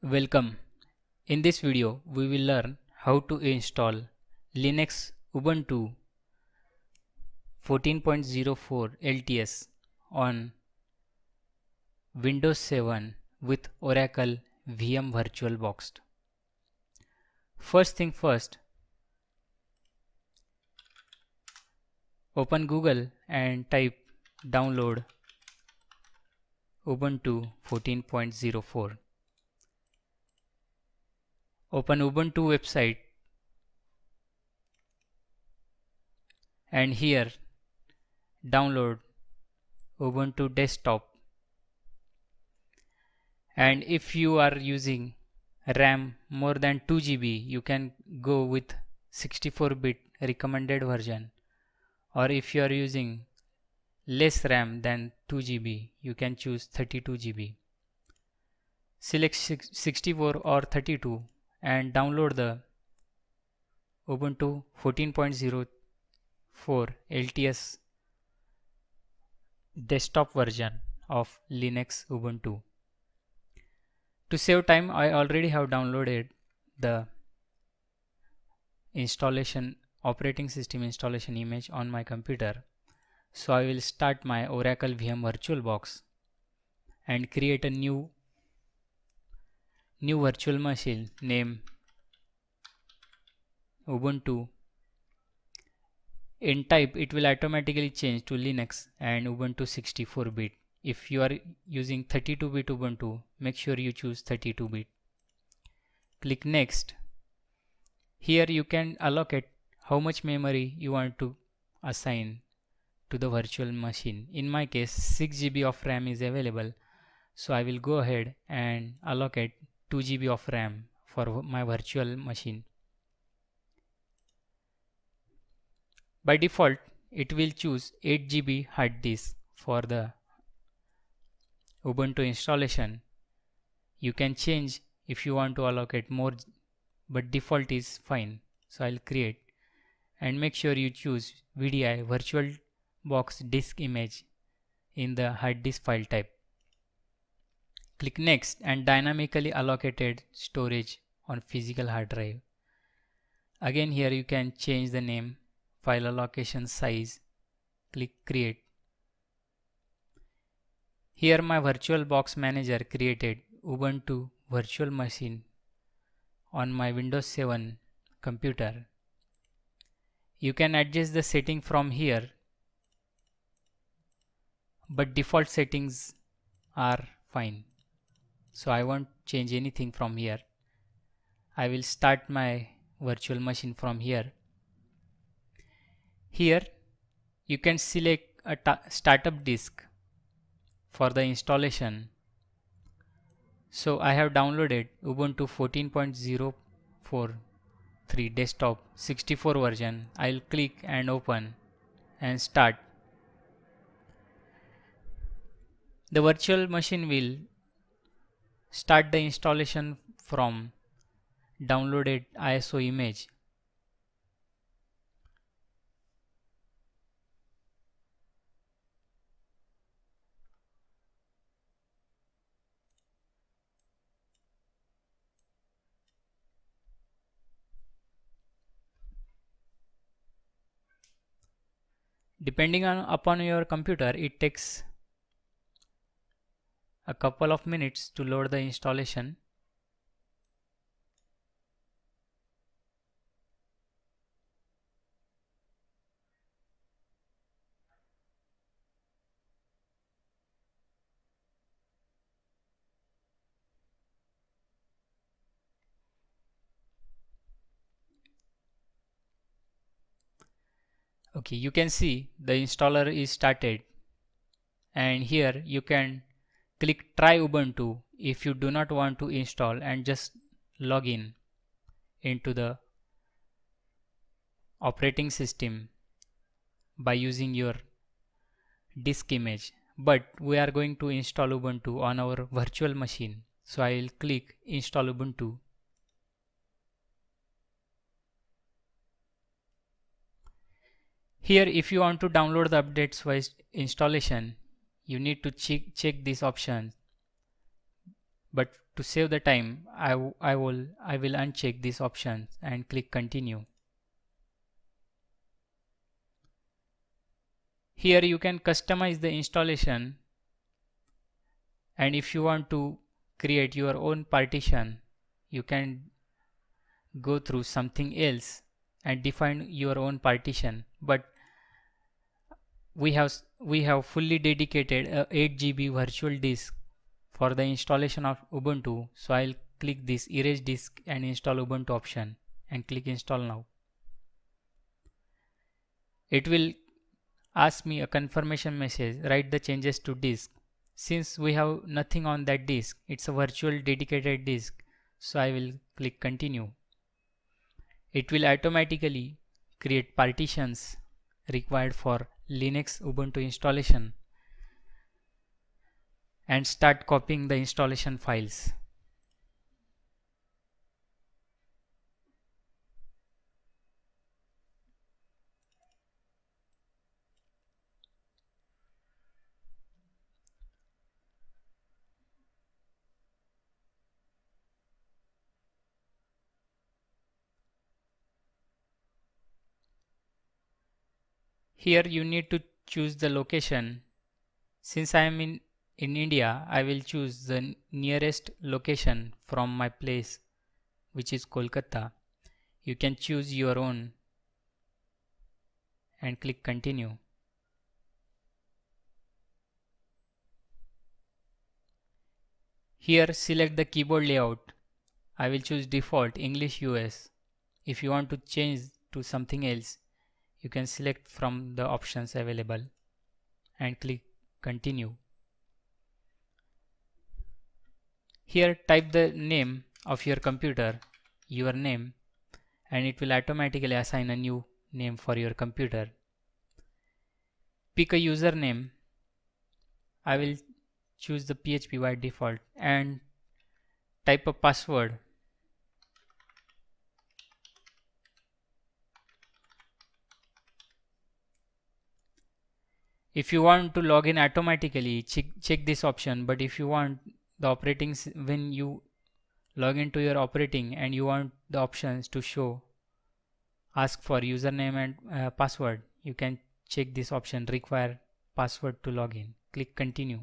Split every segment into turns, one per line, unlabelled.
Welcome. In this video, we will learn how to install Linux Ubuntu 14.04 LTS on Windows 7 with Oracle VM VirtualBox. First thing first, open Google and type download Ubuntu 14.04. Open Ubuntu website and here download Ubuntu desktop, and if you are using RAM more than 2 GB you can go with 64-bit recommended version, or if you are using less RAM than 2 GB you can choose 32 GB. Select 64 or 32 and download the Ubuntu 14.04 LTS desktop version of Linux Ubuntu. To save time, I already have downloaded the operating system installation image on my computer. So I will start my Oracle VM VirtualBox and create a new virtual machine name Ubuntu. In type it will automatically change to Linux and Ubuntu 64-bit. If you are using 32-bit Ubuntu, make sure you choose 32-bit. Click next. Here you can allocate how much memory you want to assign to the virtual machine. In my case 6 GB of RAM is available, so I will go ahead and allocate 2 GB of RAM for my virtual machine. By default it will choose 8 GB hard disk for the Ubuntu installation. You can change if you want to allocate more, but default is fine. So I'll create, and make sure you choose VDI VirtualBox disk image in the hard disk file type. Click next and dynamically allocated storage on physical hard drive. Again here you can change the name, file allocation size. Click create. Here my VirtualBox manager created Ubuntu virtual machine on my Windows 7 computer. You can adjust the setting from here, but default settings are fine. So I won't change anything from here. I will start my virtual machine from here. Here you can select a startup disk for the installation. So I have downloaded Ubuntu 14.043 desktop 64 version. I'll click and open and start. The virtual machine will start the installation from downloaded ISO image. Depending upon your computer, it takes a couple of minutes to load the installation. Okay, you can see the installer is started, and here you can click try Ubuntu if you do not want to install, and just log in into the operating system by using your disk image. But we are going to install Ubuntu on our virtual machine, so I will click install Ubuntu. Here if you want to download the updates wise installation, you need to check this option, but to save the time, I will uncheck this option and click continue. Here you can customize the installation, and if you want to create your own partition, you can go through something else and define your own partition. But we have fully dedicated a 8 GB virtual disk for the installation of Ubuntu. So I'll click this erase disk and install Ubuntu option and click install now. It will ask me a confirmation message, write the changes to disk. Since we have nothing on that disk, it's a virtual dedicated disk, so I will click continue. It will automatically create partitions required for Linux Ubuntu installation and start copying the installation files. Here you need to choose the location. Since I am in India, I will choose the nearest location from my place, which is Kolkata. You can choose your own and click continue. Here select the keyboard layout. I will choose default English US. If you want to change to something else, you can select from the options available and click continue. Here type the name of your computer, your name, and it will automatically assign a new name for your computer. Pick a username. I will choose the PHP by default and type a password. If you want to log in automatically, check this option, but if you want the when you log into your operating and you want the options to show, ask for username and password, you can check this option, require password to log in. Click continue.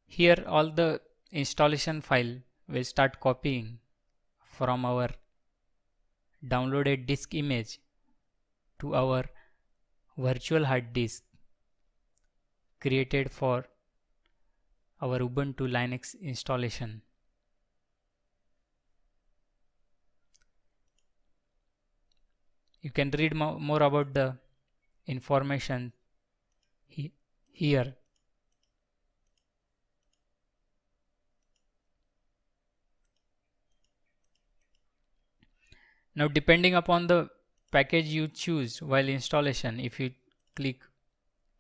Here all the installation file will start copying from our downloaded disk image to our virtual hard disk created for our Ubuntu Linux installation. You can read more about the information here. Now depending upon the package you choose while installation, if you click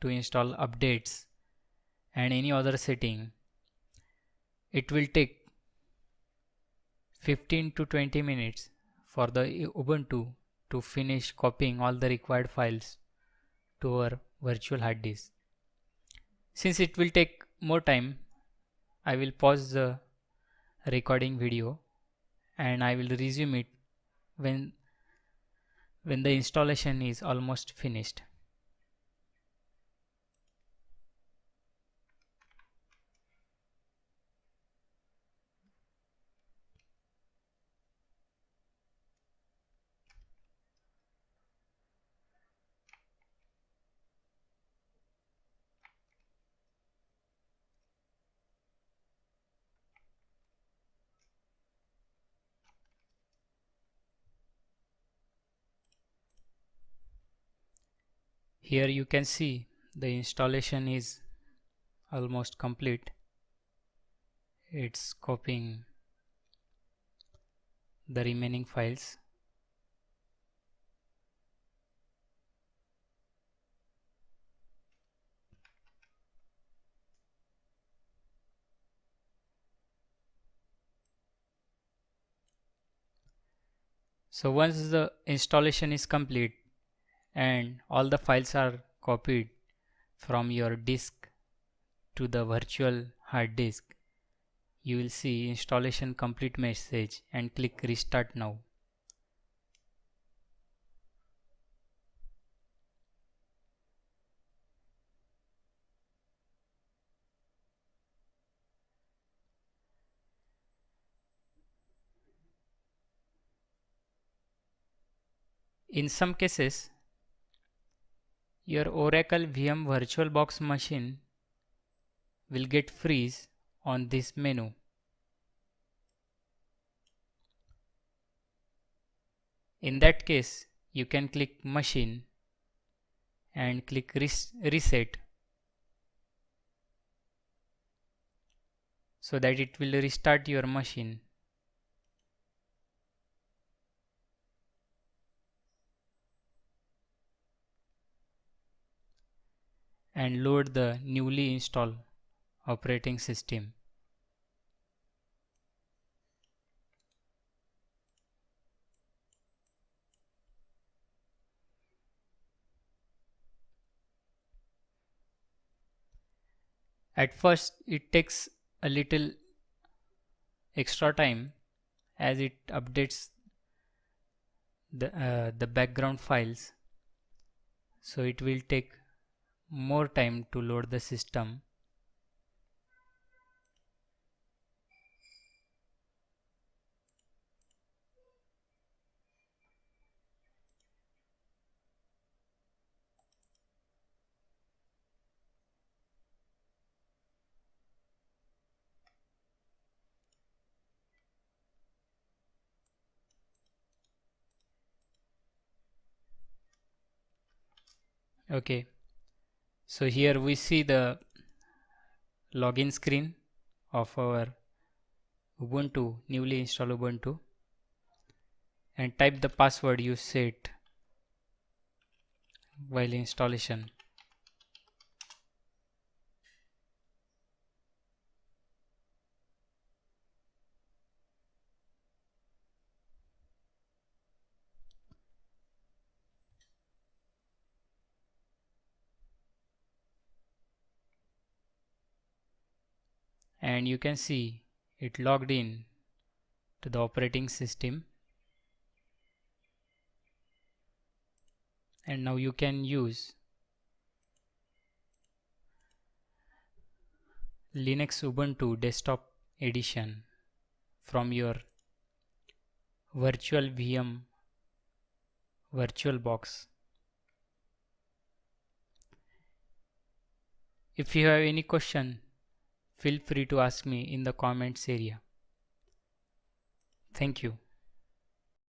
to install updates and any other setting, it will take 15 to 20 minutes for the Ubuntu to finish copying all the required files to our virtual hard disk. Since it will take more time, I will pause the recording video and I will resume it when the installation is almost finished. Here you can see the installation is almost complete. It's copying the remaining files. So once the installation is complete and all the files are copied from your disk to the virtual hard disk, you will see installation complete message and click restart now. In some cases, your Oracle VM VirtualBox machine will get freeze on this menu. In that case, you can click Machine and click Reset so that it will restart your machine. And load the newly installed operating system. At first it takes a little extra time as it updates the background files, so it will take more time to load the system. Okay, so here we see the login screen of our Ubuntu, newly installed Ubuntu, and type the password you set while installation. And you can see it logged in to the operating system, and now you can use Linux Ubuntu Desktop Edition from your virtual VM VirtualBox. If you have any question, feel free to ask me in the comments area. Thank you.